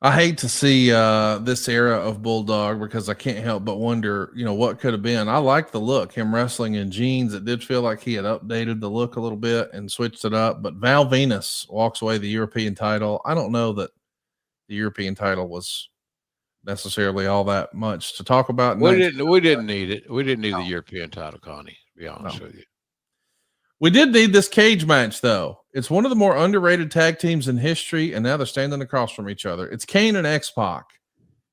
I hate to see this era of Bulldog because I can't help but wonder, what could have been. I like the look, him wrestling in jeans. It did feel like he had updated the look a little bit and switched it up. But Val Venus walks away the European title. I don't know that the European title was necessarily all that much to talk about in We 19. didn't. We didn't need it. We didn't need the No, European title, Connie. To be honest no. with you. We did need this cage match, though. It's one of the more underrated tag teams in history, and now they're standing across from each other. It's Kane and X-Pac.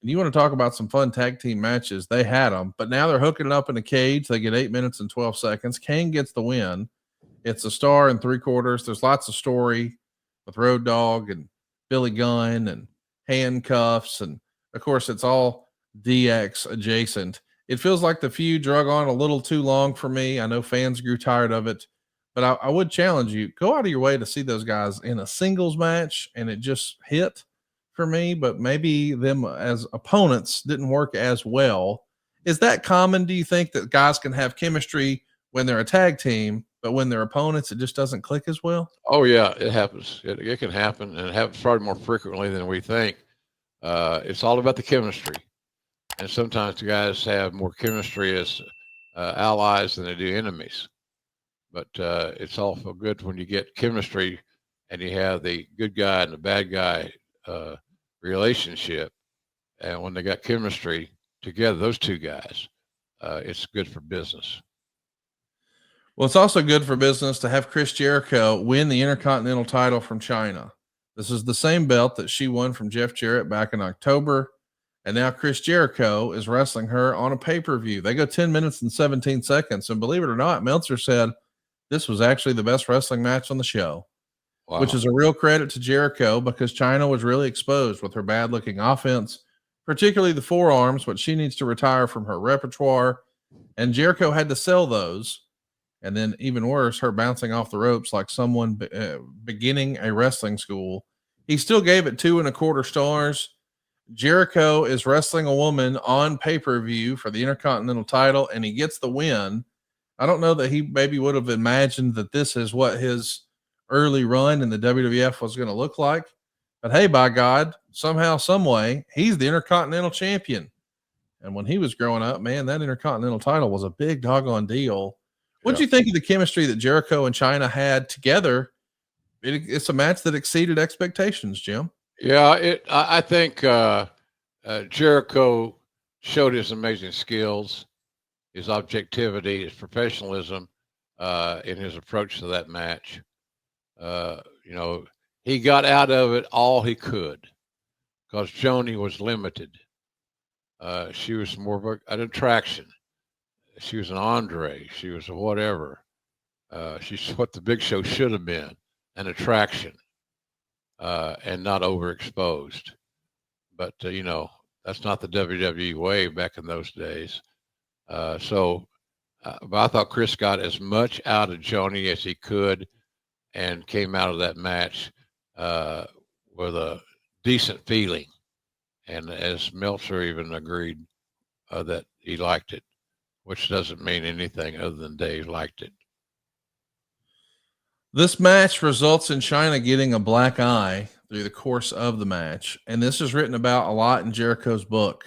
And you want to talk about some fun tag team matches? They had them, but now they're hooking it up in a cage. They get 8 minutes and 12 seconds. Kane gets the win. It's a star and three quarters. There's lots of story with Road Dogg and Billy Gunn and handcuffs. And of course, it's all DX adjacent. It feels like the feud drug on a little too long for me. I know fans grew tired of it, but I would challenge you, go out of your way to see those guys in a singles match and it just hit for me, but maybe them as opponents didn't work as well. Is that common? Do you think that guys can have chemistry when they're a tag team, but when they're opponents, it just doesn't click as well? Oh yeah, it happens. It can happen, and it happens probably more frequently than we think. It's all about the chemistry, and sometimes the guys have more chemistry as allies than they do enemies. But it's also good when you get chemistry, and you have the good guy and the bad guy uh, relationship, and when they got chemistry together, those two guys, it's good for business. Well, it's also good for business to have Chris Jericho win the Intercontinental title from China. This is the same belt that she won from Jeff Jarrett back in October. And now Chris Jericho is wrestling her on a pay per view. They go 10 minutes and 17 seconds. And believe it or not, Meltzer said this was actually the best wrestling match on the show, which Wow. is a real credit to Jericho because China was really exposed with her bad looking offense, particularly the forearms, but she needs to retire from her repertoire. And Jericho had to sell those. And then, even worse, her bouncing off the ropes like someone beginning a wrestling school. He still gave it 2.25 stars. Jericho is wrestling a woman on pay per view for the Intercontinental title, and he gets the win. I don't know that he maybe would have imagined that this is what his early run in the WWF was going to look like. But hey, by God, somehow, some way, he's the Intercontinental champion. And when he was growing up, man, that Intercontinental title was a big doggone deal. What'd Yeah. you think of the chemistry that Jericho and China had together? It's a match that exceeded expectations, Jim. Yeah. I think Jericho showed his amazing skills, his objectivity, his professionalism in his approach to that match. You know, he got out of it all he could because Joni was limited. She was more of an attraction. She was an Andre. She was a whatever. She's what the Big Show should have been, an attraction, and not overexposed. But that's not the WWE way back in those days. But I thought Chris got as much out of Joni as he could, and came out of that match uh, with a decent feeling. And as Meltzer even agreed that he liked it, which doesn't mean anything other than Dave liked it. This match results in China getting a black eye through the course of the match. And this is written about a lot in Jericho's book.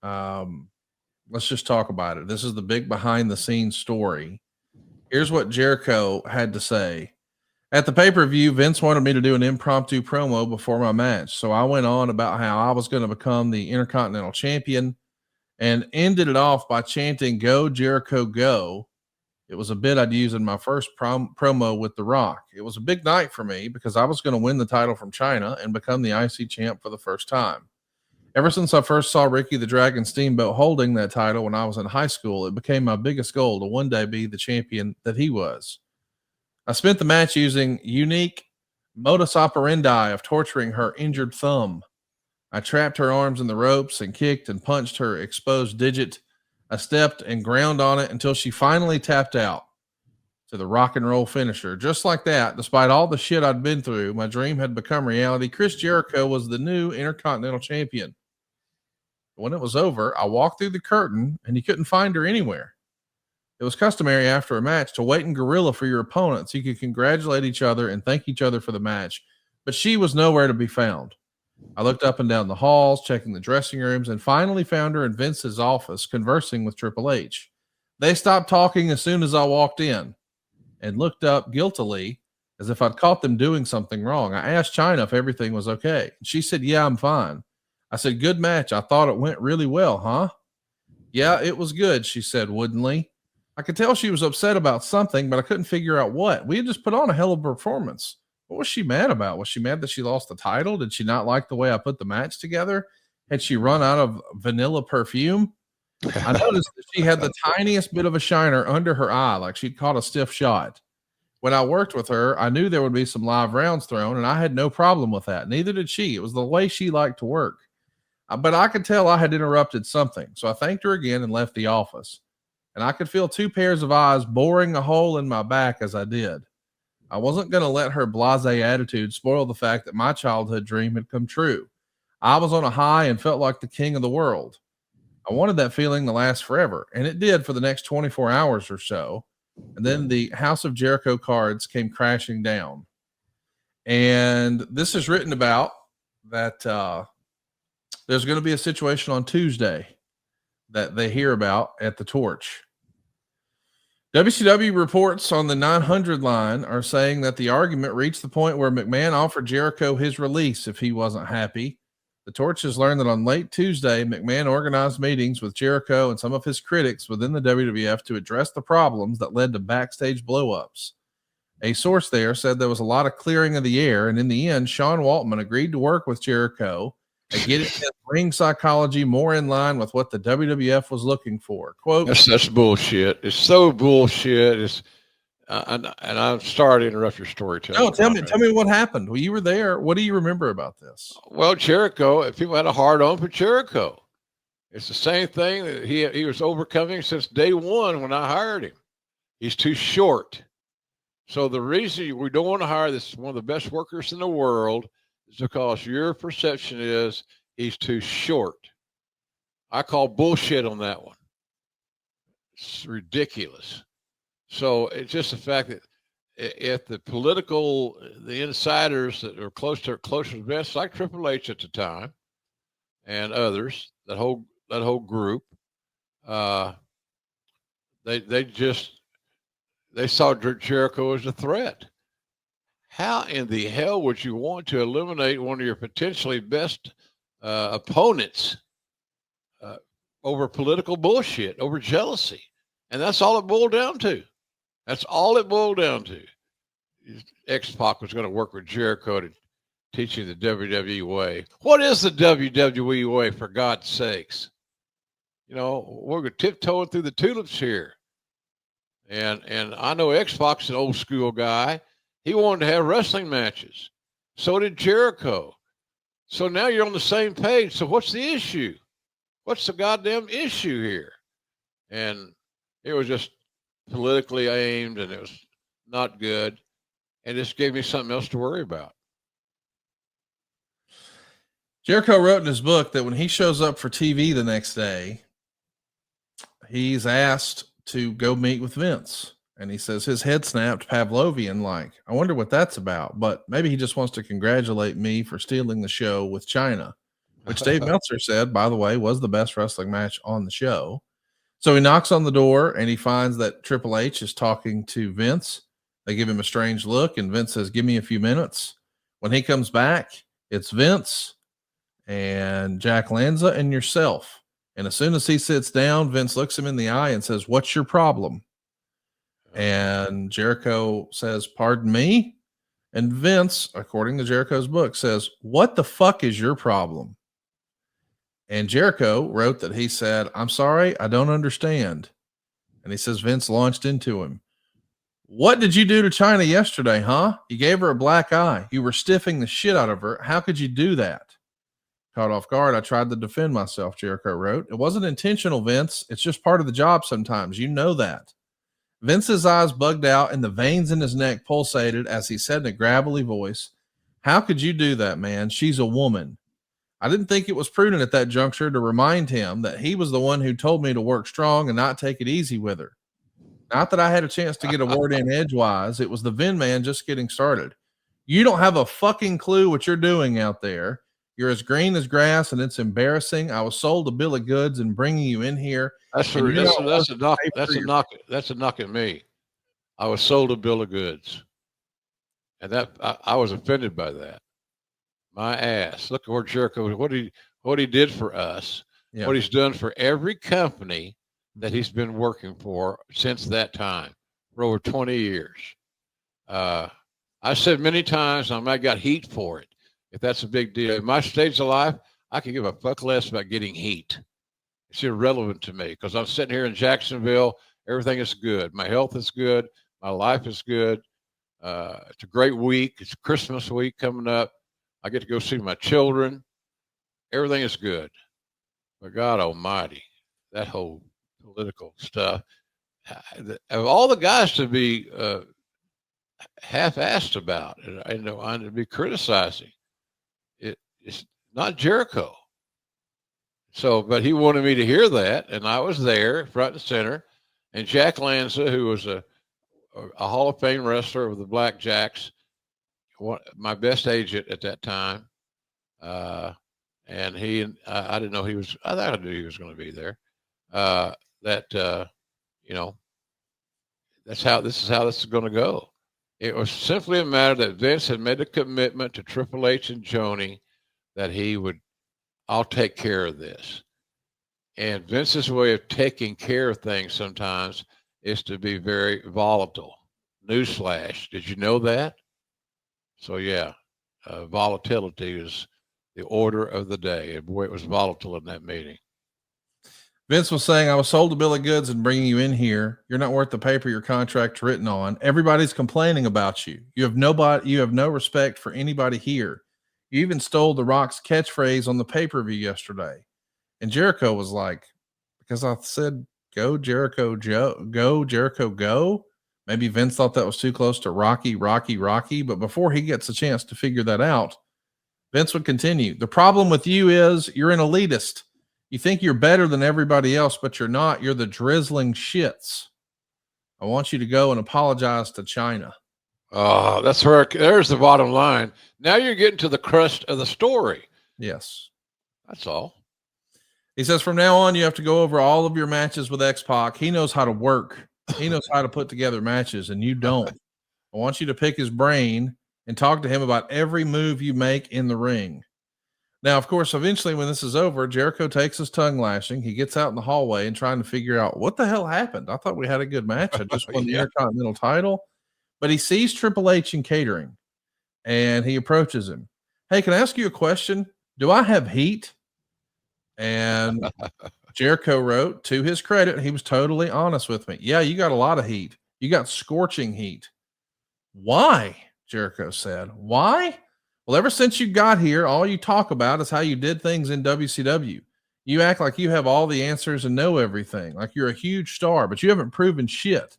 Um, let's just talk about it. This is the big behind the scenes story. Here's what Jericho had to say. At the pay per view, Vince wanted me to do an impromptu promo before my match. So I went on about how I was going to become the Intercontinental Champion and ended it off by chanting, "Go, Jericho, go." It was a bit I'd use in my first promo with The Rock. It was a big night for me because I was going to win the title from China and become the IC champ for the first time. Ever since I first saw Ricky the Dragon Steamboat holding that title when I was in high school, it became my biggest goal to one day be the champion that he was. I spent the match using unique modus operandi of torturing her injured thumb. I trapped her arms in the ropes and kicked and punched her exposed digit. I stepped and ground on it until she finally tapped out to the rock and roll finisher. Just like that, despite all the shit I'd been through, my dream had become reality. Chris Jericho was the new Intercontinental Champion. When it was over, I walked through the curtain and you couldn't find her anywhere. It was customary after a match to wait in gorilla for your opponent so you could congratulate each other and thank each other for the match, but she was nowhere to be found. I looked up and down the halls, checking the dressing rooms, and finally found her in Vince's office conversing with Triple H. They stopped talking as soon as I walked in and looked up guiltily as if I'd caught them doing something wrong. I asked China if everything was okay. She said, yeah, I'm fine. I said, good match. I thought it went really well, huh? Yeah, it was good, she said woodenly. I could tell she was upset about something, but I couldn't figure out what. We had just put on a hell of a performance. What was she mad about? Was she mad that she lost the title? Did she not like the way I put the match together? Had she run out of vanilla perfume? I noticed that she had the tiniest bit of a shiner under her eye, like she'd caught a stiff shot. When I worked with her, I knew there would be some live rounds thrown, and I had no problem with that. Neither did she. It was the way she liked to work. But I could tell I had interrupted something, so I thanked her again and left the office. And I could feel two pairs of eyes boring a hole in my back as I did. I wasn't going to let her blasé attitude spoil the fact that my childhood dream had come true. I was on a high and felt like the king of the world. I wanted that feeling to last forever, and it did for the next 24 hours or so. And then the House of Jericho cards came crashing down. And this is written about that there's going to be a situation on Tuesday that they hear about at the Torch. WCW reports on the 900 line are saying that the argument reached the point where McMahon offered Jericho his release if he wasn't happy. The Torch has learned that on late Tuesday, McMahon organized meetings with Jericho and some of his critics within the WWF to address the problems that led to backstage blowups. A source there said there was a lot of clearing of the air, and in the end, Sean Waltman agreed to work with Jericho and get his ring psychology more in line with what the WWF was looking for. Quote, that's bullshit. It's so bullshit. It's and I'm sorry to interrupt your storytelling. No, tell me what happened. Well, you were there. What do you remember about this? Well, Jericho, people had a hard on for Jericho. It's the same thing that he was overcoming since day one when I hired him. He's too short. So the reason we don't want to hire this one of the best workers in the world is because your perception is he's too short. I call bullshit on that one. It's ridiculous. So it's just the fact that if the insiders that are closer to Vince, like Triple H at the time and others, that whole group, they saw Jericho as a threat. How in the hell would you want to eliminate one of your potentially best opponents over political bullshit, over jealousy? And that's all it boiled down to. That's all it boiled down to. X-Pac was going to work with Jericho to teach him the WWE way. What is the WWE way, for God's sakes? You know, we're tiptoeing through the tulips here. And I know X-Pac's an old school guy. He wanted to have wrestling matches. So did Jericho. So now you're on the same page. So what's the issue? What's the goddamn issue here? And it was just politically aimed, and it was not good. And this gave me something else to worry about. Jericho wrote in his book that when he shows up for TV the next day, he's asked to go meet with Vince. And he says his head snapped Pavlovian like, I wonder what that's about. But maybe he just wants to congratulate me for stealing the show with China, which Dave Meltzer said, by the way, was the best wrestling match on the show. So he knocks on the door and he finds that Triple H is talking to Vince. They give him a strange look, and Vince says, give me a few minutes. When he comes back, it's Vince and Jack Lanza and yourself. And as soon as he sits down, Vince looks him in the eye and says, what's your problem? And Jericho says, pardon me? And Vince, according to Jericho's book, says, what the fuck is your problem? And Jericho wrote that he said, I'm sorry, I don't understand. And he says Vince launched into him. What did you do to China yesterday, huh? You gave her a black eye. You were stiffing the shit out of her. How could you do that? Caught off guard, I tried to defend myself, Jericho wrote. It wasn't intentional, Vince. It's just part of the job sometimes. You know that. Vince's eyes bugged out and the veins in his neck pulsated as he said in a gravelly voice, how could you do that, man? She's a woman. I didn't think it was prudent at that juncture to remind him that he was the one who told me to work strong and not take it easy with her. Not that I had a chance to get a word in edgewise. It was the Vin man just getting started. You don't have a fucking clue what you're doing out there. You're as green as grass, and it's embarrassing. I was sold a bill of goods and bringing you in here. That's and you're not worth a the knock. paper That's a knock at me. I was sold a bill of goods, and that I was offended by that. My ass. Look at where Jericho. What he did for us. Yeah. What he's done for every company that he's been working for since that time, for over 20 years. I said many times, I got heat for it. If that's a big deal, in my stage of life, I can give a fuck less about getting heat. It's irrelevant to me because I'm sitting here in Jacksonville. Everything is good. My health is good. My life is good. It's a great week. It's Christmas week coming up. I get to go see my children. Everything is good. But God Almighty, that whole political stuff, of all the guys to be half-assed about and to be criticizing, it's not Jericho. So, but he wanted me to hear that, and I was there, front and center. And Jack Lanza, who was a Hall of Fame wrestler of the Blackjacks, my best agent at that time, and I didn't know he was. I thought I knew he was going to be there. This is how this is going to go. It was simply a matter that Vince had made a commitment to Triple H and Joni that I'll take care of this. And Vince's way of taking care of things sometimes is to be very volatile. Newsflash. Did you know that? So yeah, volatility is the order of the day. And boy, it was volatile in that meeting. Vince was saying, I was sold a bill of goods and bringing you in here. You're not worth the paper your contract's written on. Everybody's complaining about you. You have no respect for anybody here. You even stole The Rock's catchphrase on the pay-per-view yesterday. And Jericho was like, because I said, go Jericho, go Jericho, go. Maybe Vince thought that was too close to Rocky. But before he gets a chance to figure that out, Vince would continue. The problem with you is you're an elitist. You think you're better than everybody else, but you're not. You're the drizzling shits. I want you to go and apologize to China. Oh, there's the bottom line. Now you're getting to the crust of the story. Yes. That's all. He says, from now on, you have to go over all of your matches with X-Pac. He knows how to work. He knows how to put together matches, and you don't. I want you to pick his brain and talk to him about every move you make in the ring. Now, of course, eventually when this is over, Jericho takes his tongue lashing. He gets out in the hallway and trying to figure out what the hell happened. I thought we had a good match. I just won the Intercontinental title. But he sees Triple H in catering, and he approaches him. Hey, can I ask you a question? Do I have heat? And Jericho wrote, to his credit, he was totally honest with me. Yeah, you got a lot of heat. You got scorching heat. Why? Jericho said. Why? Well, ever since you got here, all you talk about is how you did things in WCW. You act like you have all the answers and know everything, like you're a huge star, but you haven't proven shit.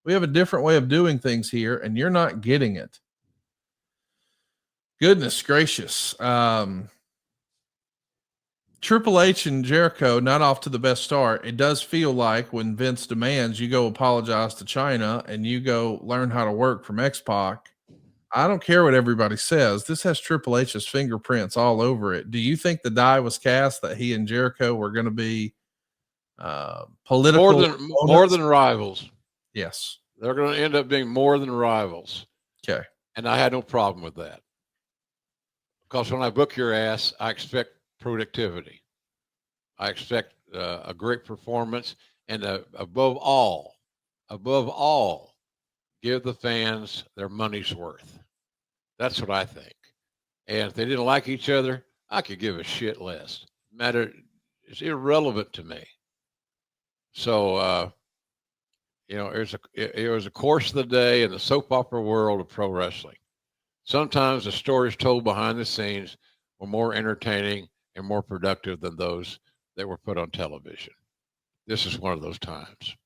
We have a different way of doing things here, and you're not getting it. Goodness gracious. Triple H and Jericho not off to the best start. It does feel like when Vince demands you go apologize to China and you go learn how to work from X-Pac. I don't care what everybody says. This has Triple H's fingerprints all over it. Do you think the die was cast that he and Jericho were going to be political? More than rivals. Yes. They're going to end up being more than rivals. Okay. And I had no problem with that. Because when I book your ass, I expect productivity. I expect a great performance. And above all, give the fans their money's worth. That's what I think. And if they didn't like each other, I could give a shit less. It's irrelevant to me. So, it was a course of the day in the soap opera world of pro wrestling. Sometimes the stories told behind the scenes were more entertaining and more productive than those that were put on television. This is one of those times.